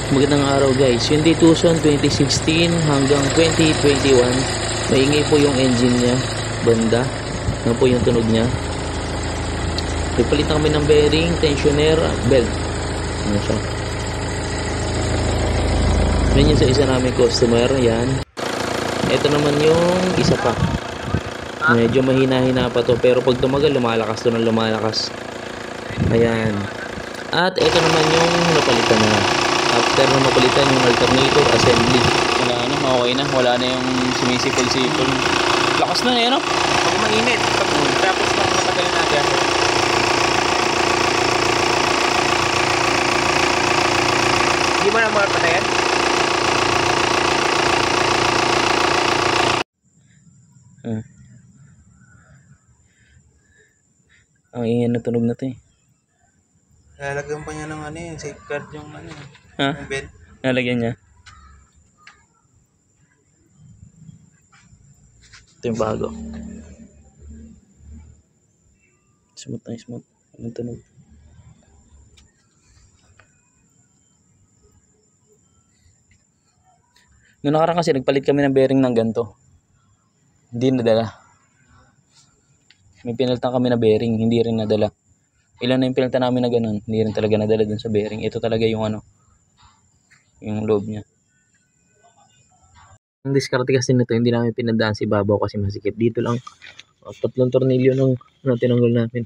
Magandang araw guys. Hyundai Tucson 2016 hanggang 2021. Maingay po yung engine niya. Banda. Ano po yung tunog niya. Nagpalitan kami ng bearing, tensioner, belt. Ano siya. Yan yun sa isa namin customer. Yan. Ito naman yung isa pa. Medyo mahina-hina pa to. Pero pag tumagal, lumalakas to ng lumalakas. Ayan. At ito naman yung napalitan na. After na mapalitan yung alternator assembly. Wala na, okay na. Wala na yung sumisipol-sipol. Lakas na eh, no? Pag mainit, tapos na matagal na agad. Hindi mo na mga patayan? Ang ingay na tunog na to eh. Lalagyan pa niya ng ano yun, safeguard yung ano yun. Ha? Yung belt. Nalagyan niya. Ito yung bago. Smooth na smooth. Anong tunog? Noong nakaraan kasi nagpalit kami ng bearing ng ganito. Hindi nadala. May pinalitan kami na bearing, hindi rin nadala. Ilan na yung pinalitan namin na ganun, hindi rin talaga nadala dun sa bearing. Ito talaga yung ano, yung loob niya. Ang diskarte kasi nito, hindi namin pinadaan si babaw kasi masikip. Dito lang, 3 tornilyo ng tinanggol namin.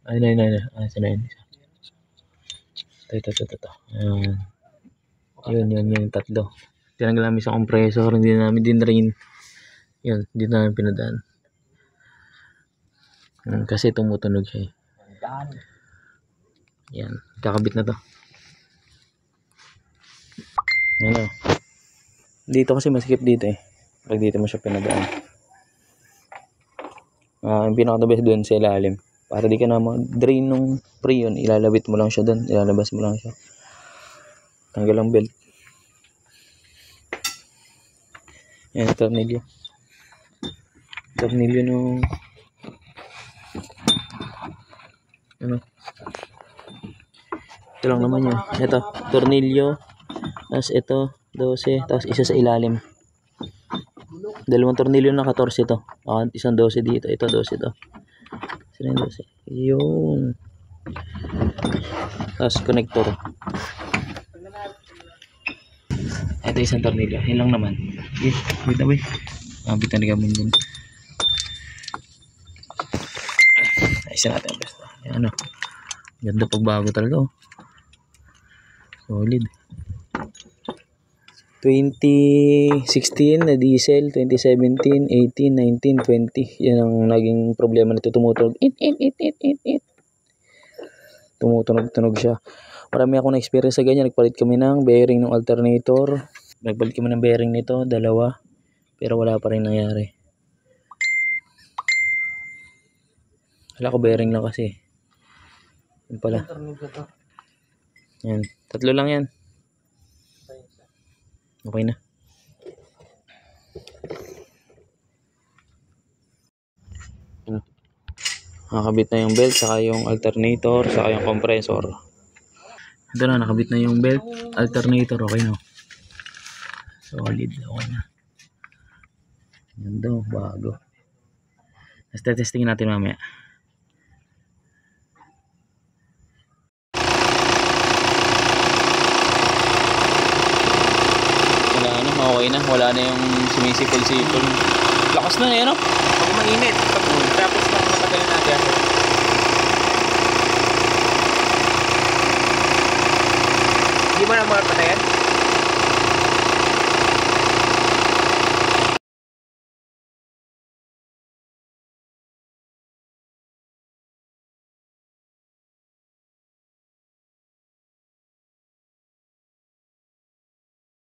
Ay, saan na yun? Ito. Yun, yung 3. Tinanggal namin sa compressor, hindi namin din rin. Yun, hindi namin pinadaan. Kasi tumutunog siya eh. Yan, kakabit na to. Ano? Dito kasi masikip dito eh. Pag dito mo siya pinadaan. Yung pinaka the best doon sa ilalim. Para di ka na mag-drain nung freon, ilalabit mo lang siya doon. Ilalabas mo lang siya. Tanggal ang belt. Yan, tornilyo. Tornilyo nung ano? Ito lang naman yan. Ito, tornilyo. Tapos ito, 12. Tapos isa sa ilalim. 2 tornilyo na 14 ito. Isang 12 dito. Ito 12 ito. Sino yung 12? Yun. Tapos connector. Ito isang tornilyo. Yun lang naman. Wait na ba? Bitan na gamin dun. Ayusin natin ang besta. Yan o. Ganda pagbago talaga o. Solid. 2016 na diesel, 2017, 18, 19, 20. Yan ang naging problema nito. Tumutunog. Tumutunog siya. Marami akong na-experience sa ganyan. Nagpalit kami ng bearing ng alternator. Nagpalit kami ng bearing nito, 2. Pero wala pa rin nangyari. Wala ko bearing lang kasi. Yan pala. Yan. 3 lang yan. Okay na. Nakakabit na yung belt, saka yung alternator, saka yung compressor. Ito na, nakabit na yung belt, alternator, okay na. Solid, okay na. Ganda, bago. Let's testingin natin mamaya. Okay na, wala na yung sumisipol-sipol. Lakas na eh, no? Pag mainit, tapos na matagal na agad. Hindi mo na mga patayan?